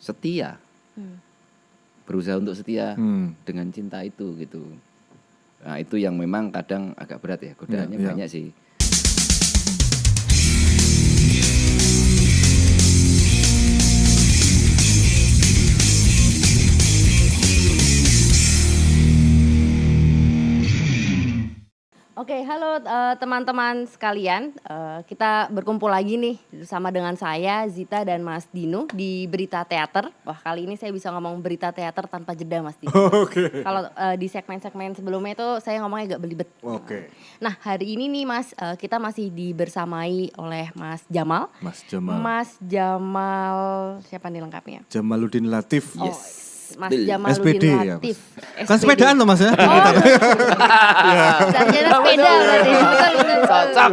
setia, berusaha untuk setia dengan cinta itu gitu. Nah itu yang memang kadang agak berat ya, godaannya banyak sih. Oke, halo teman-teman sekalian. Kita berkumpul lagi nih bersama dengan saya, Zita dan Mas Dino di Berita Teater. Wah, kali ini saya bisa ngomong berita teater tanpa jeda, Mas Dino. Oke. Kalau di segmen-segmen sebelumnya itu saya ngomongnya agak belibet. Oke. Nah, hari ini nih Mas, kita masih dibersamai oleh Mas Jamal. Mas Jamal. Mas Jamal, siapa nih lengkapnya? Jamaluddin Latif. Oh, Mas Jamaluddin SPD ya, Latif. Mas. Kan sepedaan loh Mas ya. Sarjana sepeda berarti. Betul. Cocok.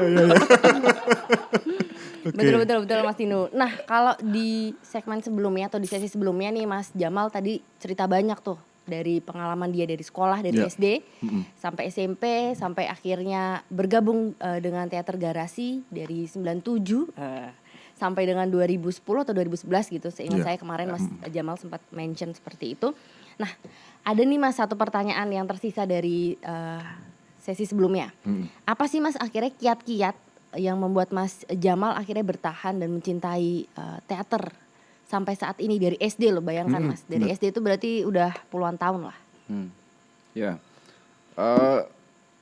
Betul Mas Dino. Nah, kalau di segmen sebelumnya atau di sesi sebelumnya nih Mas Jamal tadi cerita banyak tuh dari pengalaman dia dari sekolah, dari SD sampai SMP, sampai akhirnya bergabung dengan teater Garasi dari 97 sampai dengan 2010 atau 2011 gitu. Seingat saya kemarin Mas Jamal sempat mention seperti itu. Nah, ada nih Mas satu pertanyaan yang tersisa dari sesi sebelumnya. Apa sih Mas akhirnya kiat-kiat yang membuat Mas Jamal akhirnya bertahan dan mencintai teater sampai saat ini dari SD loh, bayangkan Mas. Dari SD itu berarti udah puluhan tahun lah. Ya.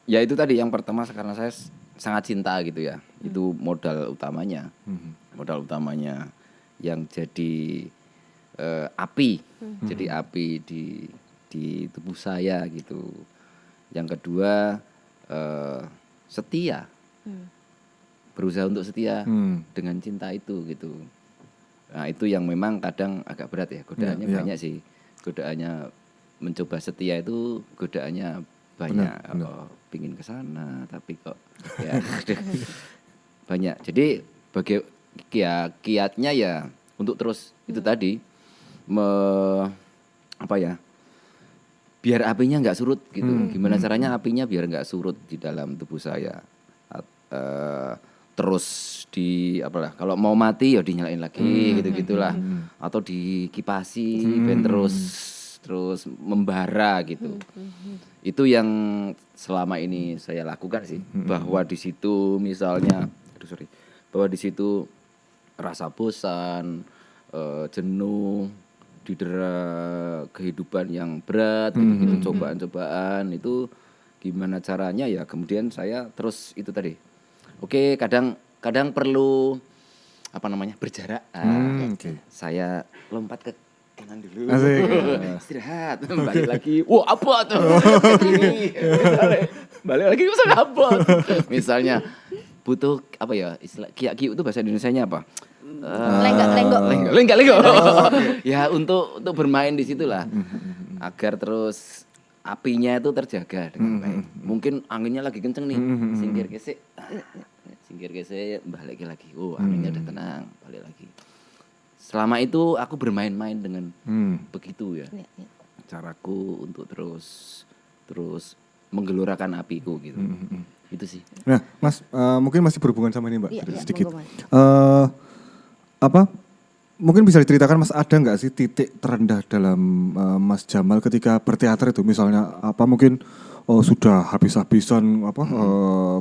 Ya itu tadi yang pertama karena saya sangat cinta gitu ya. Itu modal utamanya. Modal utamanya yang jadi api. Jadi api di tubuh saya gitu. Yang kedua setia. Berusaha untuk setia dengan cinta itu gitu. Nah itu yang memang kadang agak berat ya, godaannya banyak sih. Godaannya mencoba setia itu godaannya banyak. Benar. Pingin kesana tapi kok ya banyak. Jadi kiatnya ya untuk terus itu tadi biar apinya nggak surut gitu. Gimana caranya apinya biar nggak surut di dalam tubuh saya. Terus kalau mau mati ya dinyalain lagi gitu-gitulah, atau dikipasi ben terus membara gitu. Itu yang selama ini saya lakukan sih, bahwa di situ misalnya bahwa di situ rasa bosan, jenuh, didera kehidupan yang berat gitu, cobaan-cobaan itu gimana caranya ya kemudian saya terus itu tadi. Oke, kadang perlu berjarak. Saya lompat ke kanan dulu. Istirahat, balik lagi. Wah, apa tuh? Ini. Balik lagi ke apa? Misalnya butuh istilah kiak-kiuk itu bahasa Indonesianya apa? Lenggak. Ya untuk bermain di situlah. Agar terus apinya itu terjaga dengan baik. Mungkin anginnya lagi kenceng nih, singkir gesek, balik lagi. Oh, anginnya udah tenang, balik lagi. Selama itu aku bermain-main dengan begitu ya. Caraku untuk terus menggelorakan apiku gitu. Itu sih. Nah, Mas, mungkin masih berhubungan sama ini Mbak, sedikit. Mungkin bisa diceritakan Mas, ada nggak sih titik terendah dalam Mas Jamal ketika berteater itu, misalnya mungkin sudah habis-habisan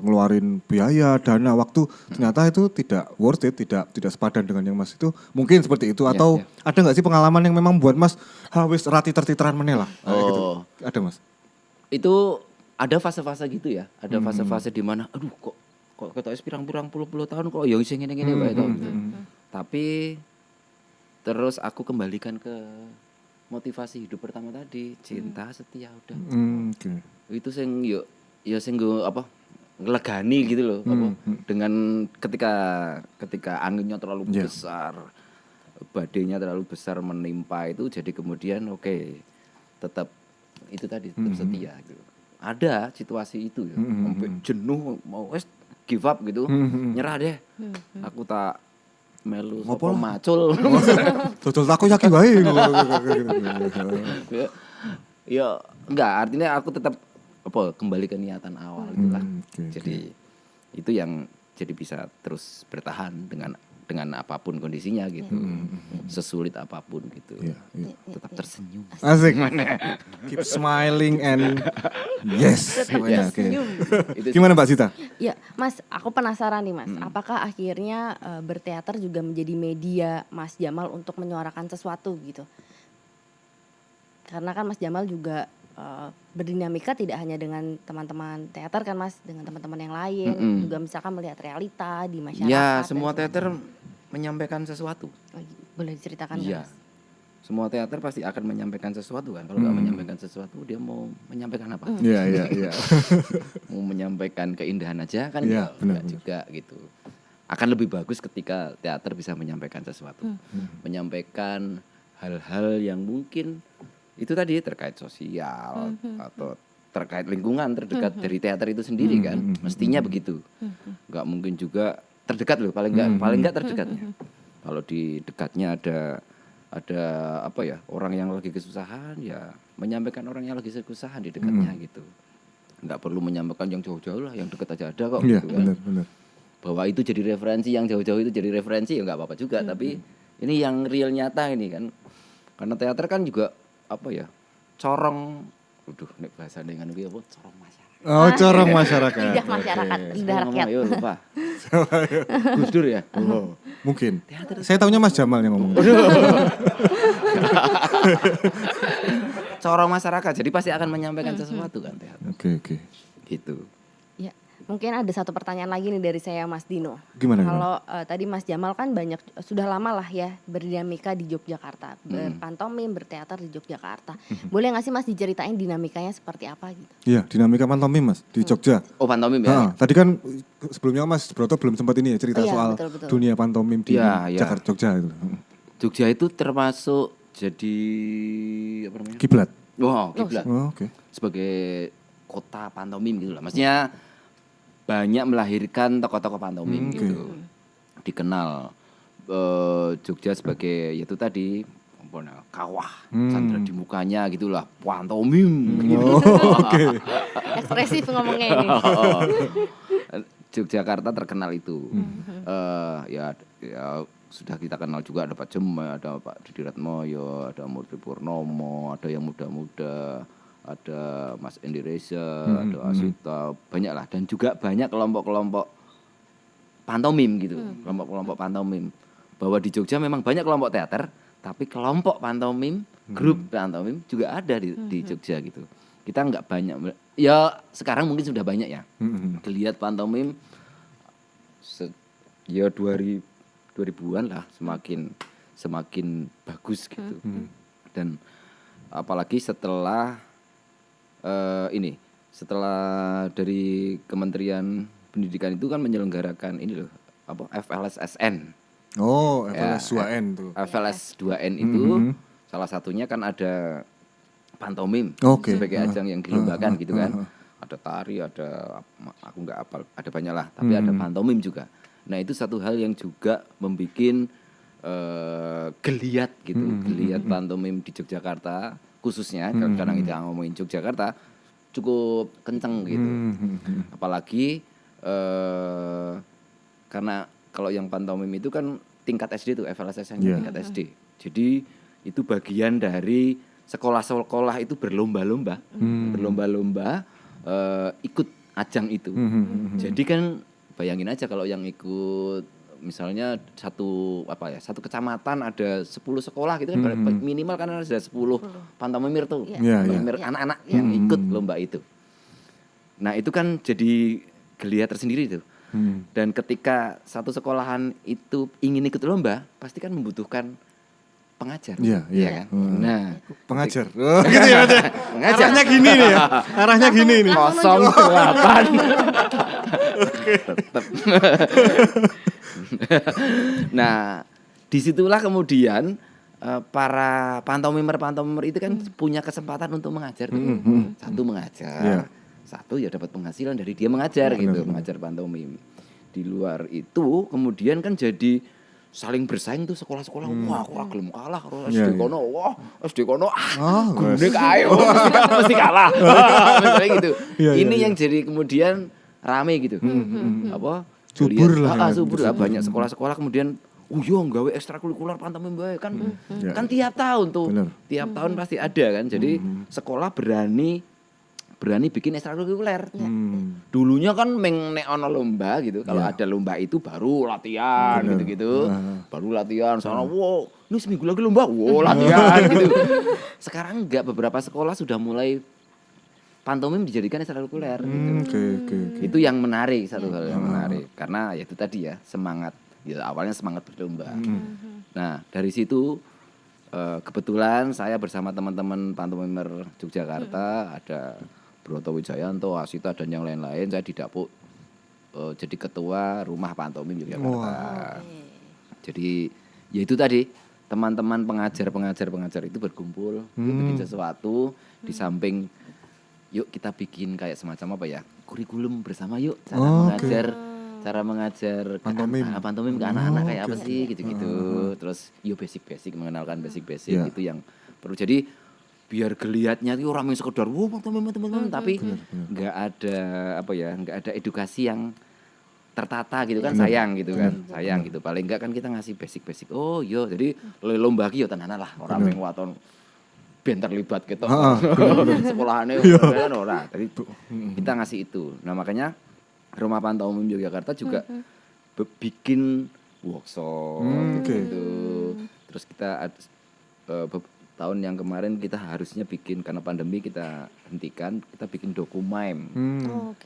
ngeluarin biaya, dana, waktu, ternyata itu tidak worth it, tidak sepadan dengan yang Mas itu, mungkin seperti itu, atau ada nggak sih pengalaman yang memang buat Mas wis rati-tertiteran meneh lah gitu. Ada Mas? Itu ada fase-fase gitu ya, ada fase-fase di mana aduh kok ketoknya pirang-pirang puluh tahun kok ya sing ngene-ngene wae to. Tapi terus aku kembalikan ke motivasi hidup pertama tadi, cinta, setia, udah. Itu sing sing ngelegani gitu loh, dengan ketika anginnya terlalu besar, badainya terlalu besar menimpa itu, jadi kemudian tetap itu tadi, tetap setia gitu. Ada situasi itu ya, sampai jenuh mau give up gitu, nyerah deh. Aku tak melu sapa macul. Dodol taku yakin wae. Ya enggak, artinya aku tetap kembali ke niatan awal itulah. Jadi itu yang jadi bisa terus bertahan dengan dengan apapun kondisinya gitu. Sesulit apapun gitu. Iya, iya. Tetap tersenyum. Asik. Keep smiling and yes. Pokoknya, oke. Senyum. Itu Gimana Mbak Sita? Ya, Mas, aku penasaran nih, Mas. Apakah akhirnya berteater juga menjadi media Mas Jamal untuk menyuarakan sesuatu gitu? Karena kan Mas Jamal juga berdinamika tidak hanya dengan teman-teman teater kan, Mas, dengan teman-teman yang lain, juga misalkan melihat realita di masyarakat. ya dan semua sebagainya. teater menyampaikan sesuatu. Boleh diceritakan nggak, Iya. Mas? Semua teater pasti akan menyampaikan sesuatu kan. Kalau nggak menyampaikan sesuatu, dia mau menyampaikan apa? Iya, iya, iya. Mau menyampaikan keindahan aja kan Iya, benar, enggak juga gitu. Akan lebih bagus ketika teater bisa menyampaikan sesuatu. Menyampaikan hal-hal yang mungkin itu tadi terkait sosial atau terkait lingkungan terdekat dari teater itu sendiri kan. Mestinya begitu. Enggak mungkin juga terdekat loh, paling enggak terdekatnya. Kalau di dekatnya ada apa ya, orang yang lagi kesusahan, ya menyampaikan orang yang lagi kesusahan di dekatnya gitu. Nggak perlu menyampaikan yang jauh-jauh lah, yang dekat aja ada kok. Iya, gitu kan. benar. Bahwa itu jadi referensi, yang jauh-jauh itu jadi referensi ya nggak apa-apa juga. Tapi ini yang real nyata ini kan, karena teater kan juga apa ya, corong, nek bahasa dengan gue apa, corong masyarakat. Oh, corong masyarakat. Lidah masyarakat, lidah rakyat. Ayo lupa. Gus Dur ya. Oh, mungkin. Saya taunya Mas Jamal yang ngomong. Corong masyarakat, jadi pasti akan menyampaikan sesuatu kan teater. Oke. Gitu. Ya, mungkin ada satu pertanyaan lagi nih dari saya, Mas Dino. Gimana? Kalau tadi Mas Jamal kan banyak, sudah lama lah ya berdinamika di Yogyakarta, berpantomim, berteater di Yogyakarta. Boleh nggak sih Mas diceritain dinamikanya seperti apa gitu? Iya, dinamika pantomim Mas di Jogja. Oh pantomim ya. Tadi kan sebelumnya Mas Broto belum sempat ini ya cerita Oh, iya, soal betul. dunia pantomim di Iya, iya. Jakarta, Jogja itu. Jogja itu termasuk jadi apa namanya? Kiblat. Wow, kiblat. Oh, oke. Sebagai kota pantomim gitu lah. Maksudnya banyak melahirkan tokoh-tokoh pantomim Oke. gitu. Dikenal Jogja sebagai yaitu tadi apa namanya, kawah, sandra di mukanya gitulah, pantomim gitu. Oh, oke. Ekspresif ngomongnya ini. Yogyakarta terkenal itu. Ya sudah kita kenal juga, ada Pak Jema, ada Pak Didi Ratmoyo, ada Murti Purnomo, ada yang muda-muda, ada Mas Endi Reza, ada Asita, banyak lah. Dan juga banyak kelompok-kelompok pantomim gitu, kelompok-kelompok pantomim. Bahwa di Jogja memang banyak kelompok teater, tapi kelompok pantomim, grup pantomim juga ada di Jogja gitu. Kita nggak banyak, ya sekarang mungkin sudah banyak ya. Geliat pantomim, ya 2000-an lah semakin bagus gitu. Dan apalagi setelah setelah dari Kementerian Pendidikan itu kan menyelenggarakan ini loh, apa FLSSN. Oh, FLS 2N tuh. FLS 2N itu salah satunya kan ada pantomim Oke. sebagai ajang yang dilombakan gitu kan. Ada tari, ada aku nggak hafal, ada banyak lah, tapi ada pantomim juga. Nah, itu satu hal yang juga membuat geliat gitu, geliat pantomim di Yogyakarta khususnya karena kita ngomongin Yogyakarta cukup kenceng gitu. Apalagi karena kalau yang pantomim itu kan tingkat SD tuh, FLSSN tingkat SD. Jadi itu bagian dari sekolah-sekolah itu berlomba-lomba, ikut ajang itu. Jadi kan bayangin aja kalau yang ikut misalnya satu kecamatan ada 10 sekolah gitu kan, minimal kan ada 10 pantomimir tuh, pantomimir anak-anak yang ikut lomba itu. Nah itu kan jadi geliat tersendiri tuh. Dan ketika satu sekolahan itu ingin ikut lomba, pasti kan membutuhkan pengajar. Iya kan? Nah, pengajar. Oh, gitu ya, Mas. pengajar. Arahnya gini nih ya. Arahnya gini nih. 08. Nah, disitulah kemudian para pantomimer itu kan punya kesempatan untuk mengajar. Satu mengajar, satu ya dapat penghasilan dari dia mengajar gitu, mengajar pantomim. Di luar itu kemudian kan jadi saling bersaing tuh sekolah-sekolah. Wah, aku ora gelem kalah karo SD kono. Wah, SD kono gune kae mesti kalah. Misalnya gitu. Ini yang jadi kemudian rame gitu. Apa? Subur lah. Subur lah, banyak sekolah-sekolah kemudian yo nggawe ekstrakurikuler pantomim bae kan. Ya. Kan tiap tahun tuh. Bener. Tiap tahun pasti ada kan. Jadi sekolah berani bikin ekstrakurikuler. Dulunya kan nek ono lomba gitu. Kalau ada lomba itu baru latihan gitu-gitu. Baru latihan soalnya wow, ini seminggu lagi lomba. Wow, latihan gitu. Sekarang enggak, beberapa sekolah sudah mulai pantomim dijadikan ekstrakurikuler gitu. Oke. Itu yang menarik, satu hal yang menarik. Karena ya itu tadi ya, semangat. Ya, awalnya semangat berlomba. Nah, dari situ kebetulan saya bersama teman-teman pantomimer Yogyakarta, ada Broto Wijayanto, Asita dan yang lain-lain, saya didapuk jadi ketua Rumah Pantomim Yogyakarta. Jadi ya itu tadi, teman-teman pengajar itu berkumpul, yuk bikin sesuatu di samping yuk kita bikin kayak semacam apa ya, kurikulum bersama yuk, cara mengajar pantomim ke anak-anak kayak apa sih gitu-gitu. Terus yuk basic mengenalkan basic itu yang perlu. Jadi biar geliatnya itu orang yang sekedar pantomim tapi nggak ada nggak ada edukasi yang tertata gitu kan. Sayang gitu paling enggak kan kita ngasih basic jadi lomba ki yo tenanan lah orang yang waton ben terlibat gitu sekolahane ora. Tadi kita ngasih itu. Nah makanya Rumah Pantomim Yogyakarta juga bikin workshop gitu. Terus kita tahun yang kemarin kita harusnya bikin, karena pandemi kita hentikan, kita bikin dokumime.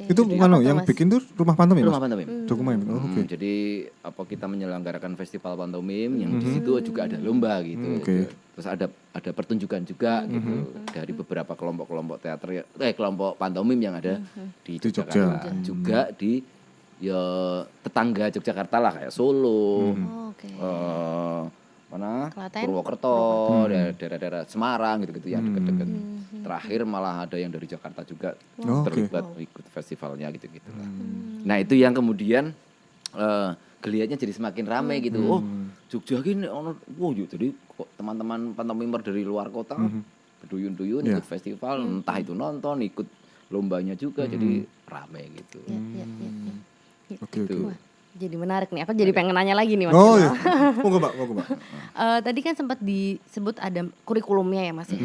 Itu mana yang bikin tuh Rumah Pantomim? Rumah Pantomim. Dokumime. Jadi kita menyelenggarakan festival pantomim yang di situ juga ada lomba gitu. Terus ada pertunjukan juga gitu dari beberapa kelompok-kelompok teater kelompok pantomim yang ada di Yogyakarta. Juga di tetangga Yogyakarta lah, kayak Solo. Purwokerto, daerah-daerah Semarang gitu-gitu yang deket-deket. Terakhir malah ada yang dari Jakarta juga terlibat ikut festivalnya gitu-gitu lah. Nah itu yang kemudian geliatnya jadi semakin ramai gitu. Oh Jogja gini, jadi teman-teman pantomimer dari luar kota berduyun-duyun ikut festival, entah itu nonton, ikut lombanya juga, jadi ramai gitu. Oke. Jadi menarik nih, aku jadi pengen nanya lagi nih Mas. Iya. Monggo Mbak. Tadi kan sempat disebut ada kurikulumnya ya Mas ya.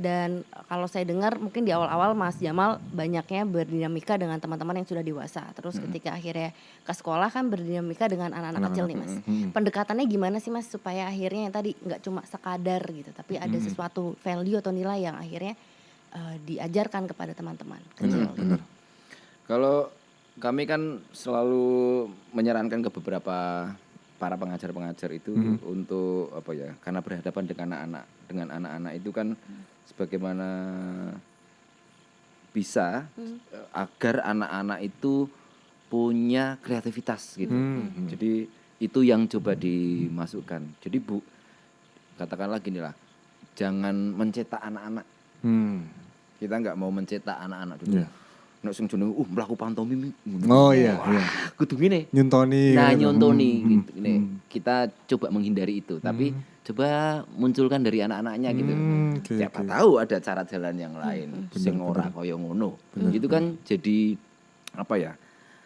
Dan kalau saya dengar mungkin di awal-awal Mas Jamal banyaknya berdinamika dengan teman-teman yang sudah dewasa. Terus ketika akhirnya ke sekolah kan berdinamika dengan anak-anak kecil nih Mas. Pendekatannya gimana sih Mas supaya akhirnya yang tadi nggak cuma sekadar gitu, tapi ada sesuatu value atau nilai yang akhirnya diajarkan kepada teman-teman kecil. Benar. Kalau kami kan selalu menyarankan ke beberapa para pengajar-pengajar itu untuk karena berhadapan dengan anak-anak itu kan sebagaimana bisa agar anak-anak itu punya kreativitas gitu. Jadi itu yang coba dimasukkan. Jadi katakanlah gini lah, jangan mencetak anak-anak. Kita nggak mau mencetak anak-anak dulu. Nek sing jenenge mlaku pantomim. Iya. Kudu ngene. Nyontoni gitu. Kita coba menghindari itu, tapi coba munculkan dari anak-anaknya gitu. Siapa tahu ada cara jalan yang lain sing ora kaya ngono. Itu kan jadi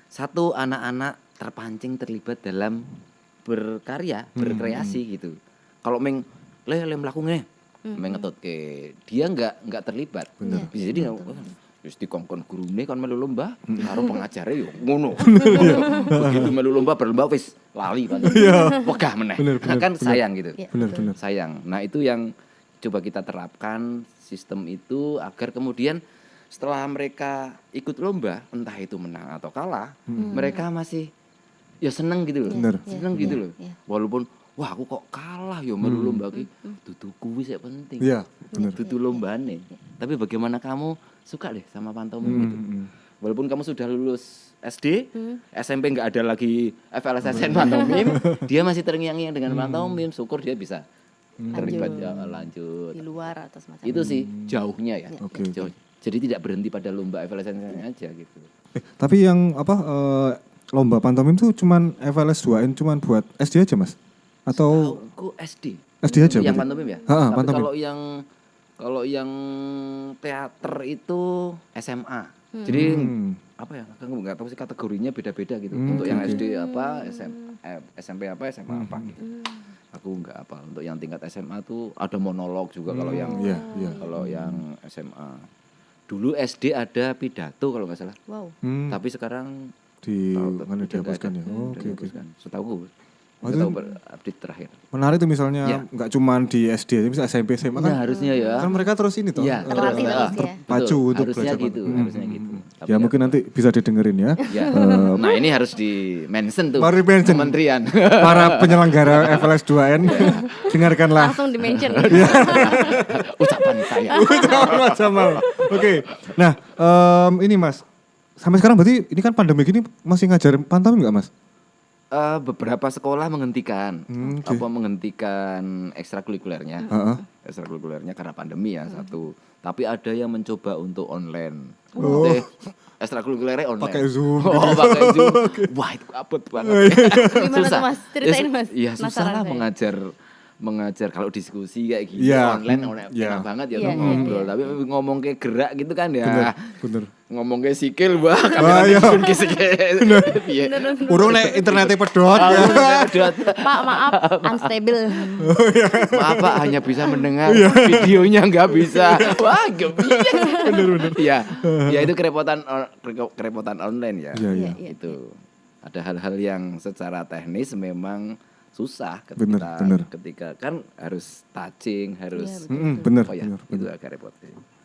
satu anak-anak terpancing terlibat dalam berkarya, berkreasi gitu. Kalau le mlaku ngene, ngetutke, dia enggak terlibat. Bisa jadi wis dikongkon gurune kon melu lomba karo pengajare yo ngono. Begitu melu lomba berlomba wis lali kan. Wegah meneh. Kan sayang gitu. Benar. Sayang. Nah, itu yang coba kita terapkan sistem itu agar kemudian setelah mereka ikut lomba, entah itu menang atau kalah, mereka masih ya seneng gitu loh. Seneng gitu loh. Walaupun wah aku kok kalah ya melu lomba ki. Dudu kuwi sik penting. Iya, benar. Dudu lombane. Tapi bagaimana kamu suka deh sama pantomim itu. Walaupun kamu sudah lulus SD, SMP nggak ada lagi FLSSN pantomim, dia masih terngiang-ngiang dengan pantomim. Syukur dia bisa terlibat lanjut. Di luar atau semacam itu sih jauhnya ya. Jauh. Jadi tidak berhenti pada lomba FLSSN aja gitu. Tapi yang lomba pantomim tuh cuman FLS 2N cuman buat SD aja Mas? Atau aku SD aja yang berarti? pantomim ya. Tapi pantomim. Kalau yang teater itu SMA. Jadi apa ya? Aku nggak tahu sih kategorinya beda-beda gitu. Untuk yang SD apa, SMP apa, SMA apa gitu. Aku nggak apa. Untuk yang tingkat SMA tuh ada monolog juga kalau yang kalau yang SMA. Dulu SD ada pidato kalau nggak salah. Wow. Tapi sekarang mana dihapuskan ya. Oh, oke. Setahu Oh, tahu update terakhir. Menarik tuh misalnya nggak cuma di SD, misalnya SMP, SMA kan. Ya harusnya ya. Kan mereka terus ini toh. Terlatih terus ya. Pacu untuk harusnya belajar. gitu, harusnya gitu. Tapi Ya mungkin nanti bisa didengerin ya. ya. Nah, ini harus di mention tuh. Mari mention. Kementerian. Para penyelenggara FLS 2N dengarkanlah. Langsung di-mention. Ucapan saya. Mas Jamal. Oke. Nah, ini Mas. Sampai sekarang berarti ini kan pandemi gini masih ngajar pantomim nggak Mas? Beberapa sekolah menghentikan oke. menghentikan ekstrakurikulernya. Ekstrakurikulernya karena pandemi ya satu. Tapi ada yang mencoba untuk online. Ekstrakurikulernya online. Pakai Zoom. Oh, pakai Zoom. Wah, itu abot banget. Gimana tuh Mas? Ceritain Mas. Iya, susah Penasaran lah saya. mengajar kalau diskusi kayak gini Iya. online Iya. enak banget ya Iya, ngobrol. Tapi ngomong kayak gerak gitu kan ya. Bener. Ngomong kayak sikil wah kamera iya. bikin ke sikil. Iya. Urung nek internetnya pedot. Pak maaf, unstable. Maaf Pak, hanya bisa mendengar videonya nggak bisa. Wah, gak bisa. Bener. Ya itu kerepotan online ya. Iya. Itu ada hal-hal yang secara teknis memang susah ketika kan harus touching, harus Bener. itu agak repot.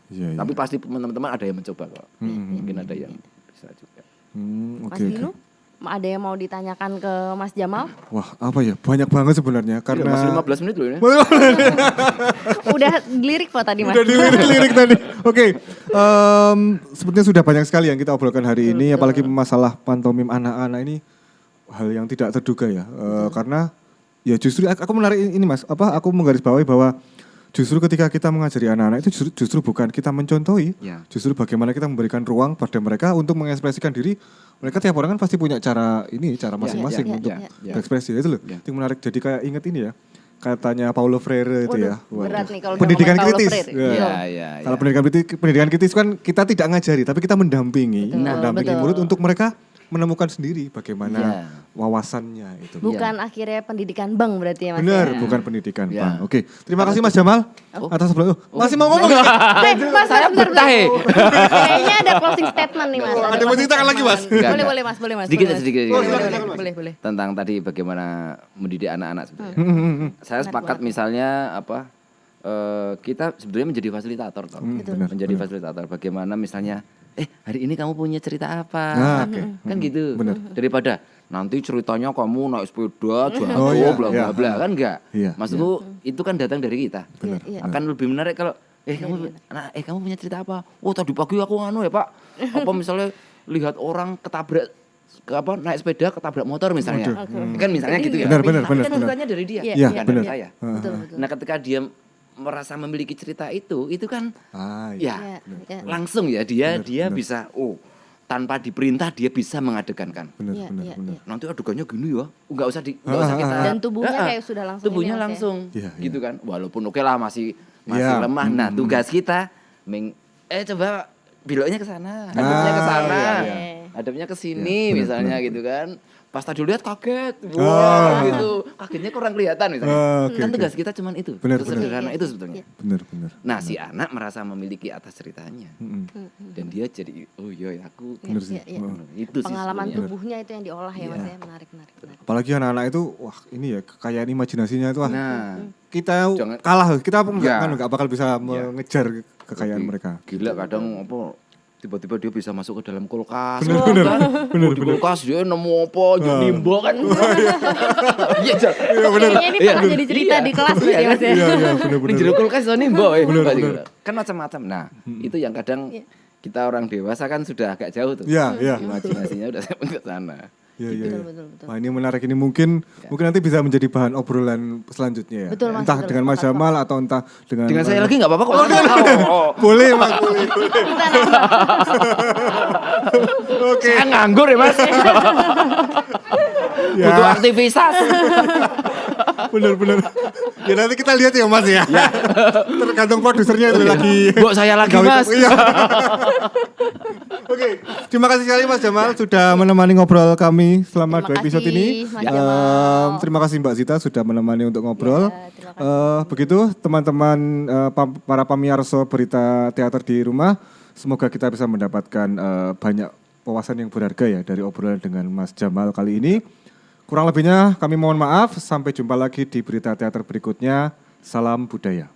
Iya. Tapi pasti teman-teman ada yang mencoba kok. Mungkin ada yang bisa juga. Mas Dino, ada yang mau ditanyakan ke Mas Jamal? Wah, apa ya? Banyak banget sebenarnya karena Masih 15 menit loh ini. Udah lirik kok tadi Mas. Udah dilirik tadi. Oke. Sepertinya sudah banyak sekali yang kita obrolkan hari ini, apalagi masalah pantomim anak-anak ini hal yang tidak terduga ya. Karena ya justru aku menarik ini Mas, aku menggarisbawahi bahwa justru ketika kita mengajari anak-anak itu justru bukan kita mencontohi, justru bagaimana kita memberikan ruang pada mereka untuk mengekspresikan diri. Mereka tiap orang kan pasti punya cara masing-masing untuk berekspresi itu loh. Itu menarik. Jadi kayak inget ini ya, katanya Paulo Freire itu ya. Berat nih kalau pendidikan ngomongin Paulo kritis. Freire. Iya. Kalau pendidikan kritis kan kita tidak ngajari, tapi kita mendampingi murid untuk mereka menemukan sendiri bagaimana wawasannya itu. Bukan akhirnya pendidikan bank berarti ya Mas. Benar, bukan pendidikan Bang. Oke, terima kasih Mas Jamal atas sebelum. Masih mau ngomong? Mas, Saya bentar. betah. Kayaknya ada closing statement nih Mas. Ada mau ceritakan lagi Mas? Boleh Mas. Sedikit. Boleh. Tentang tadi bagaimana mendidik anak-anak sebenarnya. Saya sepakat misalnya kita sebetulnya menjadi fasilitator toh. Menjadi fasilitator bagaimana misalnya hari ini kamu punya cerita apa? Kan gitu. Bener. Daripada nanti ceritanya kamu naik sepeda jatuh bla bla bla kan enggak. Maksudku itu kan datang dari kita. Akan lebih menarik kalau kamu punya cerita apa? Oh tadi pagi aku ya Pak. Apa misalnya lihat orang ketabrak naik sepeda ketabrak motor misalnya. Kan misalnya gitu ya. Benar. Kan ceritanya dari dia, bukan dari saya. Nah, ketika dia merasa memiliki cerita itu kan langsung ya dia bisa tanpa diperintah dia bisa mengadegankan. Benar. Nanti adegannya gini ya, nggak usah kita. Dan tubuhnya kayak sudah langsung. Tubuhnya langsung, gitu kan. Walaupun oke lah masih lemah. Nah tugas kita, coba beloknya ke sana, hadapnya ke sana, hadapnya ke sini misalnya gitu kan. Pas tadi lihat kaget, gitu. Kagetnya kurang kelihatan misalnya. Kan tugas kita cuman itu, sederhana itu sebetulnya. Benar. Nah si anak merasa memiliki atas ceritanya, dan dia jadi aku. Itu pengalaman tubuhnya itu yang diolah ya Mas ya, menarik. Apalagi anak-anak itu, wah ini ya kekayaan imajinasinya itu kita kalah, kita nggak bakal bisa mengejar kekayaan mereka. Gila kadang tiba-tiba dia bisa masuk ke dalam kulkas. Bener. Di kulkas dia nemu apa, nimbo kan. Iya, Kayaknya ini pernah jadi cerita di kelas berarti Mas ya. Iya, bener. Di jero kulkas itu nimbo. Kan macam-macam. Nah, itu yang kadang kita orang dewasa kan sudah agak jauh tuh. Iya. Imajinasinya udah sampai ke sana. Iya. Wah ini menarik, ini mungkin nanti bisa menjadi bahan obrolan selanjutnya ya. Betul, Mas, entah dengan Mas Jamal atau entah dengan saya lagi nggak apa-apa kok. Boleh Mas, boleh. Oke. Saya nganggur ya Mas. Butuh aktivitas. Bener. Ya nanti kita lihat ya Mas ya. Tergantung produsernya itu lagi. Mbok saya lagi gawe- Mas. Iya. Oke, terima kasih sekali Mas Jamal sudah menemani ngobrol kami selama Terima 2 episode kasih, ini. Mas Jamal. Terima kasih Mbak Zita sudah menemani untuk ngobrol. Ya, terima kasih. Begitu teman-teman para pamirsa berita teater di rumah, semoga kita bisa mendapatkan banyak wawasan yang berharga ya dari obrolan dengan Mas Jamal kali ini. Kurang lebihnya kami mohon maaf, sampai jumpa lagi di berita teater berikutnya. Salam budaya.